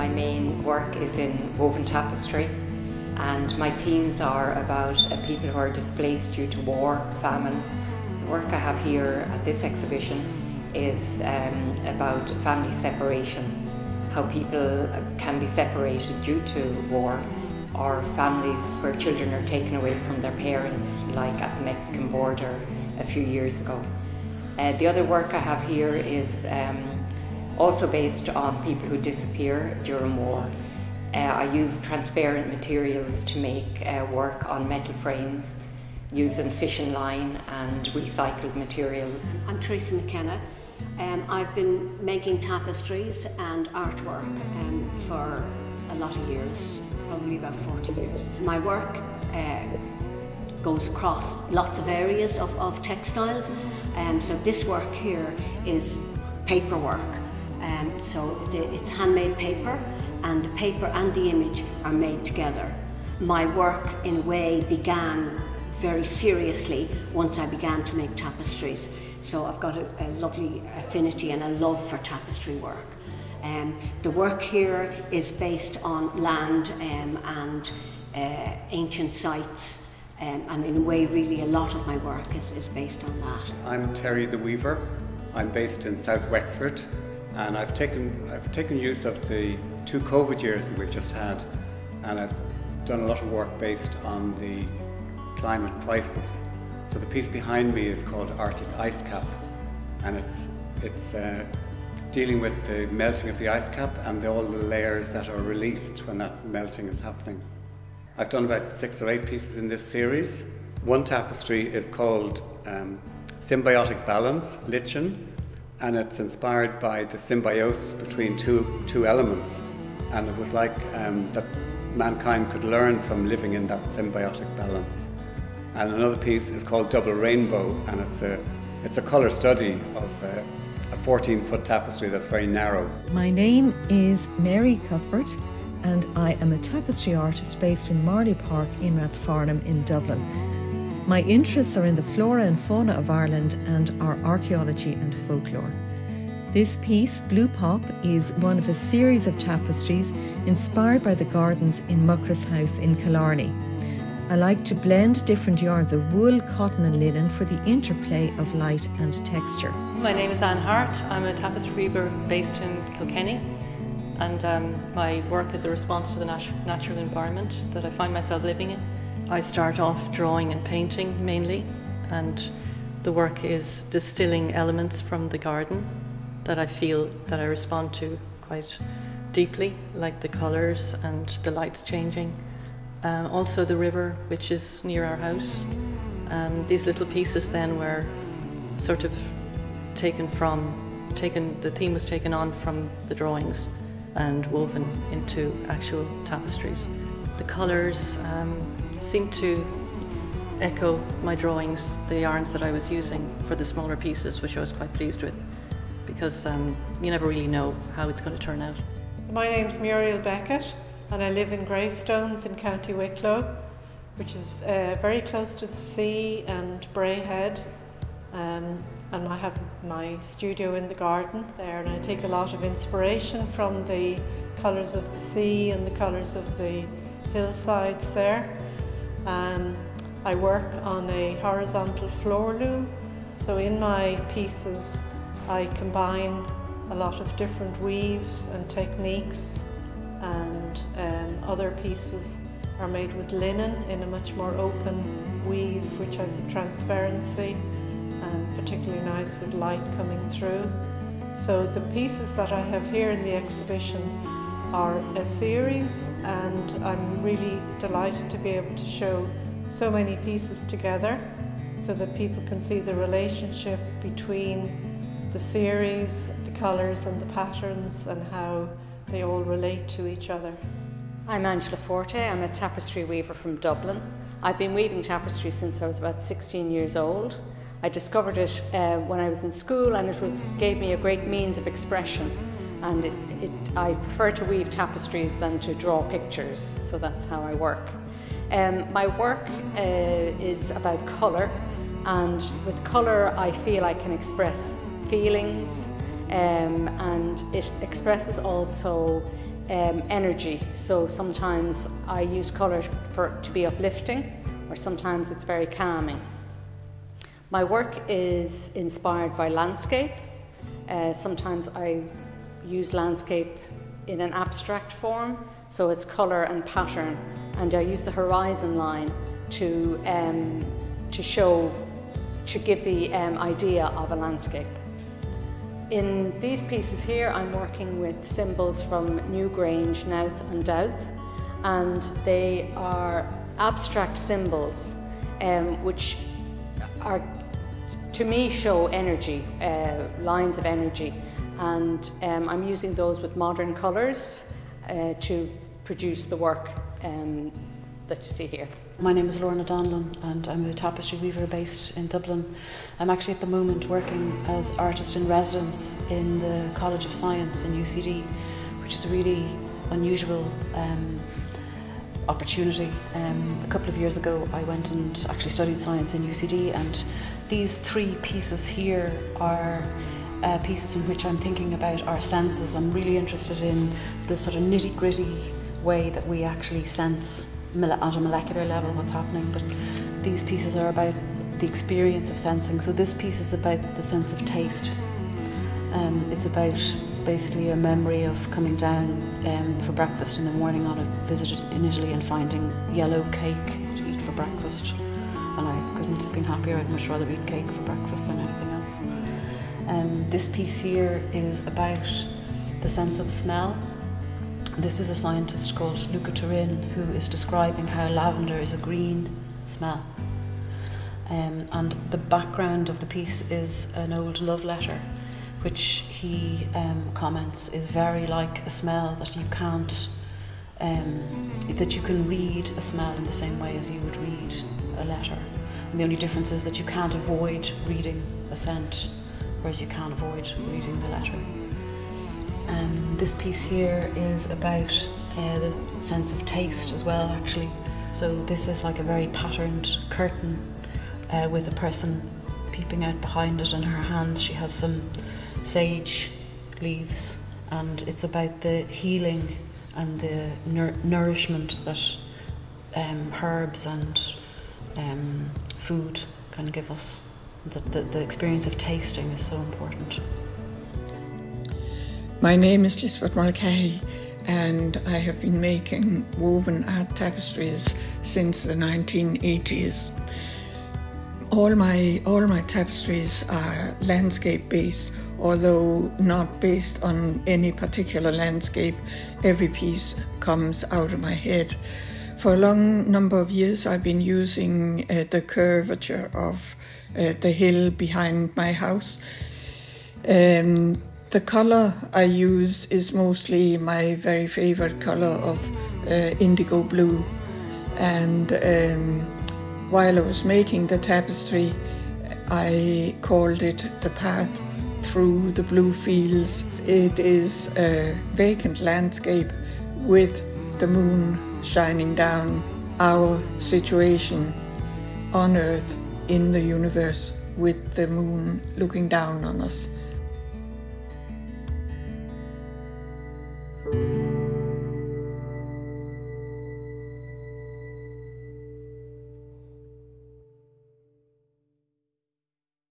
My main work is in woven tapestry, and my themes are about people who are displaced due to war, famine. The work I have here at this exhibition is about family separation, how people can be separated due to war, or families where children are taken away from their parents, like at the Mexican border a few years ago. The other work I have here is also based on people who disappear during war. I use transparent materials to make work on metal frames using fishing line and recycled materials. I'm Tracy McKenna. I've been making tapestries and artwork for a lot of years, probably about 40 years. My work goes across lots of areas of textiles. So this work here is paperwork. So it's handmade paper, and the paper and the image are made together. My work, in a way, began very seriously once I began to make tapestries. So I've got a lovely affinity and a love for tapestry work. The work here is based on land and ancient sites, and in a way really a lot of my work is based on that. I'm Terry the Weaver. I'm based in South Wexford, and I've taken use of the 2 COVID years that we've just had, and I've done a lot of work based on the climate crisis. So the piece behind me is called Arctic Ice Cap, and it's dealing with the melting of the ice cap and all the layers that are released when that melting is happening. I've done about 6 or 8 pieces in this series. One tapestry is called Symbiotic Balance, Lichen, and it's inspired by the symbiosis between two elements, and it was like that mankind could learn from living in that symbiotic balance. And another piece is called Double Rainbow, and it's a colour study of a 14-foot tapestry that's very narrow. My name is Mary Cuthbert, and I am a tapestry artist based in Marley Park in Rathfarnham in Dublin. My interests are in the flora and fauna of Ireland and our archaeology and folklore. This piece, Blue Pop, is one of a series of tapestries inspired by the gardens in Muckross House in Killarney. I like to blend different yarns of wool, cotton and linen for the interplay of light and texture. My name is Anne Hart. I'm a tapestry weaver based in Kilkenny, and my work is a response to the natural environment that I find myself living in. I start off drawing and painting mainly, and the work is distilling elements from the garden that I feel that I respond to quite deeply, like the colours and the lights changing. Also the river, which is near our house. These little pieces then were sort of the theme was taken on from the drawings and woven into actual tapestries. The colours seem to echo my drawings, the yarns that I was using for the smaller pieces, which I was quite pleased with, because you never really know how it's going to turn out. My name's Muriel Beckett, and I live in Greystones in County Wicklow, which is very close to the sea and Braehead. And I have my studio in the garden there, and I take a lot of inspiration from the colours of the sea and the colours of the hillsides there. I work on a horizontal floor loom, so in my pieces I combine a lot of different weaves and techniques, and other pieces are made with linen in a much more open weave, which has a transparency and particularly nice with light coming through. So the pieces that I have here in the exhibition are a series, and I'm really delighted to be able to show so many pieces together so that people can see the relationship between the series, the colours and the patterns, and how they all relate to each other. I'm Angela Forte. I'm a tapestry weaver from Dublin. I've been weaving tapestry since I was about 16 years old. I discovered it when I was in school, and it gave me a great means of expression. And I prefer to weave tapestries than to draw pictures, so that's how I work. My work is about colour, and with colour I feel I can express feelings, and it expresses also energy. So sometimes I use colour to be uplifting, or sometimes it's very calming. My work is inspired by landscape. Sometimes I use landscape in an abstract form, so it's colour and pattern, and I use the horizon line to give the idea of a landscape. In these pieces here, I'm working with symbols from Newgrange, Nouth and Douth, and they are abstract symbols which are, to me, show energy, lines of energy, and I'm using those with modern colours to produce the work that you see here. My name is Lorna Donlan and I'm a tapestry weaver based in Dublin. I'm actually at the moment working as artist in residence in the College of Science in UCD, which is a really unusual opportunity. A couple of years ago I went and actually studied science in UCD, and these three pieces here are pieces in which I'm thinking about our senses. I'm really interested in the sort of nitty-gritty way that we actually sense at a molecular level what's happening, but these pieces are about the experience of sensing. So this piece is about the sense of taste. It's about basically a memory of coming down for breakfast in the morning on a visit in Italy and finding yellow cake to eat for breakfast, and I couldn't have been happier. I'd much rather eat cake for breakfast than anything else. This piece here is about the sense of smell. This is a scientist called Luca Turin who is describing how lavender is a green smell. And the background of the piece is an old love letter, which he comments is very like a smell that you can't, that you can read a smell in the same way as you would read a letter. And the only difference is that you can't avoid reading a scent, whereas you can't avoid reading the letter. This piece here is about the sense of taste as well, actually. So this is like a very patterned curtain with a person peeping out behind it. In her hands she has some sage leaves, and it's about the healing and the nourishment that herbs and food can give us. The experience of tasting is so important. My name is Lisbeth Mulcahy, and I have been making woven art tapestries since the 1980s. All my tapestries are landscape based, although not based on any particular landscape. Every piece comes out of my head. For a long number of years I've been using the curvature of the hill behind my house. The colour I use is mostly my very favourite colour of indigo blue, and while I was making the tapestry I called it The Path Through the Blue Fields. It is a vacant landscape with the moon shining down, our situation on Earth in the universe with the moon looking down on us.